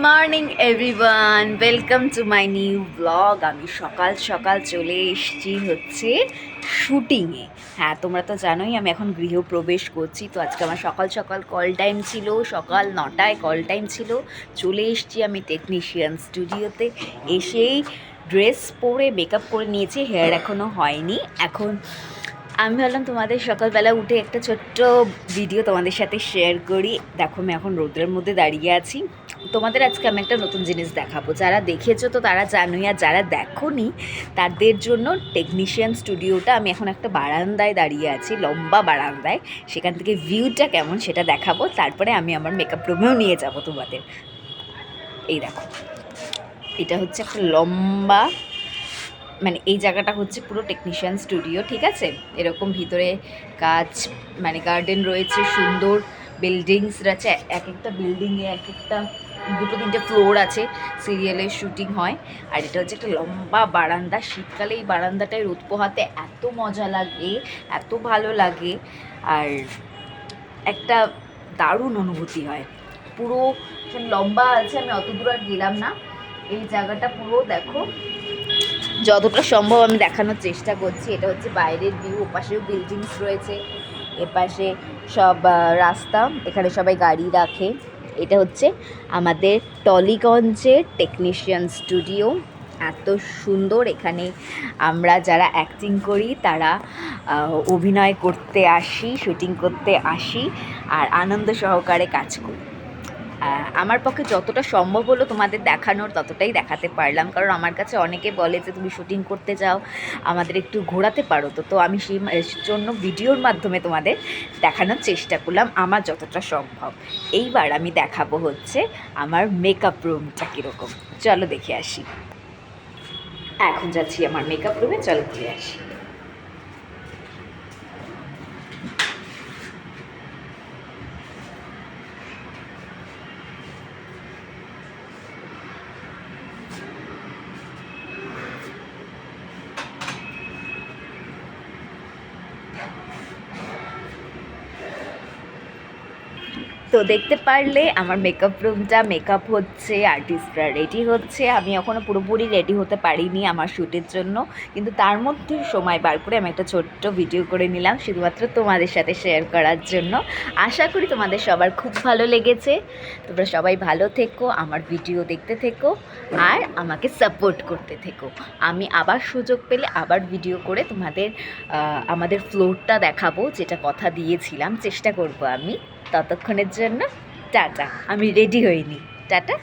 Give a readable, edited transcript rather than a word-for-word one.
Morning everyone, welcome to my new blog. আমি সকাল সকাল চলে এসেছি হচ্ছে শুটিংয়ে। হ্যাঁ, তোমরা তো জানোই আমি এখন গৃহপ্রবেশ করছি। তো আজকে আমার সকাল সকাল কল টাইম ছিল, সকাল 9টায় কল টাইম ছিল। চলে এসেছি আমি টেকনিশিয়ান স্টুডিওতে। এসেই ড্রেস পরে মেকআপ করে নিয়েছি, হেয়ার এখনও হয়নি। এখন আমি ভাবলাম তোমাদের সকালবেলা উঠে একটা ছোট্ট ভিডিও তোমাদের সাথে শেয়ার করি। দেখো, আমি এখন রোদের মধ্যে দাঁড়িয়ে আছি। তোমাদের আজকে আমি একটা নতুন জিনিস দেখাবো। যারা দেখেছো তো তারা জানোই, আর যারা দেখোনি তাদের জন্য টেকনিশিয়ান স্টুডিওটা, আমি এখন একটা বারান্দায় দাঁড়িয়ে আছি, লম্বা বারান্দায়। সেখান থেকে ভিউটা কেমন সেটা দেখাবো, তারপরে আমি আমার মেকআপ রুমেও নিয়ে যাব তোমাদের। এই দেখো, এটা হচ্ছে একটা লম্বা, মানে এই জায়গাটা হচ্ছে পুরো টেকনিশিয়ান স্টুডিও, ঠিক আছে। এরকম ভিতরে কাজ, মানে গার্ডেন রয়েছে, সুন্দর বিল্ডিংস রয়েছে। এক একটা বিল্ডিংয়ে এক একটা 2-3টে ফ্লোর আছে, সিরিয়ালের শুটিং হয়। আর এটা হচ্ছে একটা লম্বা বারান্দা। শীতকালে এই বারান্দাটায় রোদ পোহাতে এত মজা লাগে, এত ভালো লাগে, আর একটা দারুণ অনুভূতি হয়। পুরো লম্বা আছে, আমি অত দূর আর গেলাম না। এই জায়গাটা পুরো দেখো, যতটা সম্ভব আমি দেখানোর চেষ্টা করছি। এটা হচ্ছে বাইরের ভিউ, ওপাশেও বিল্ডিংস রয়েছে, এপাশে সব রাস্তা, এখানে সবাই গাড়ি রাখে। এটা হচ্ছে আমাদের টলিগঞ্জের টেকনিশিয়ান স্টুডিও। এত সুন্দর। এখানে আমরা যারা অ্যাক্টিং করি তারা অভিনয় করতে আসি, শুটিং করতে আসি, আর আনন্দ সহকারে কাজ করি। আমার পক্ষে যতটা সম্ভব হলো তোমাদের দেখানোর, ততটাই দেখাতে পারলাম। কারণ আমার কাছে অনেকে বলে যে তুমি শুটিং করতে যাও, আমাদের একটু ঘোরাতে পারো। তো আমি সেই জন্য ভিডিওর মাধ্যমে তোমাদের দেখানোর চেষ্টা করলাম আমার যতটা সম্ভব। এইবার আমি দেখাবো হচ্ছে আমার মেকআপ রুমটা কীরকম। চলো দেখে আসি। এখন যাচ্ছি আমার মেকআপ রুমে, চলো ঘুরে আসি। তো দেখতে পারলে আমার মেকআপ রুমটা, মেকআপ হচ্ছে, আর্টিস্টরা রেডি হচ্ছে। আমি এখনও পুরোপুরি রেডি হতে পারিনি আমার শ্যুটের জন্য, কিন্তু তার মধ্যে সময় বার করে আমি একটা ছোট্ট ভিডিও করে নিলাম শুধুমাত্র তোমাদের সাথে শেয়ার করার জন্য। আশা করি তোমাদের সবার খুব ভালো লেগেছে। তোমরা সবাই ভালো থেকো, আমার ভিডিও দেখতে থেকো, আর আমাকে সাপোর্ট করতে থেকো। আমি আবার সুযোগ পেলে আবার ভিডিও করে তোমাদের আমাদের ফ্লোরটা দেখাবো, যেটা কথা দিয়েছিলাম, চেষ্টা করব আমি। ততক্ষণের জন্য টাটা। আমি রেডি হইনি। টাটা।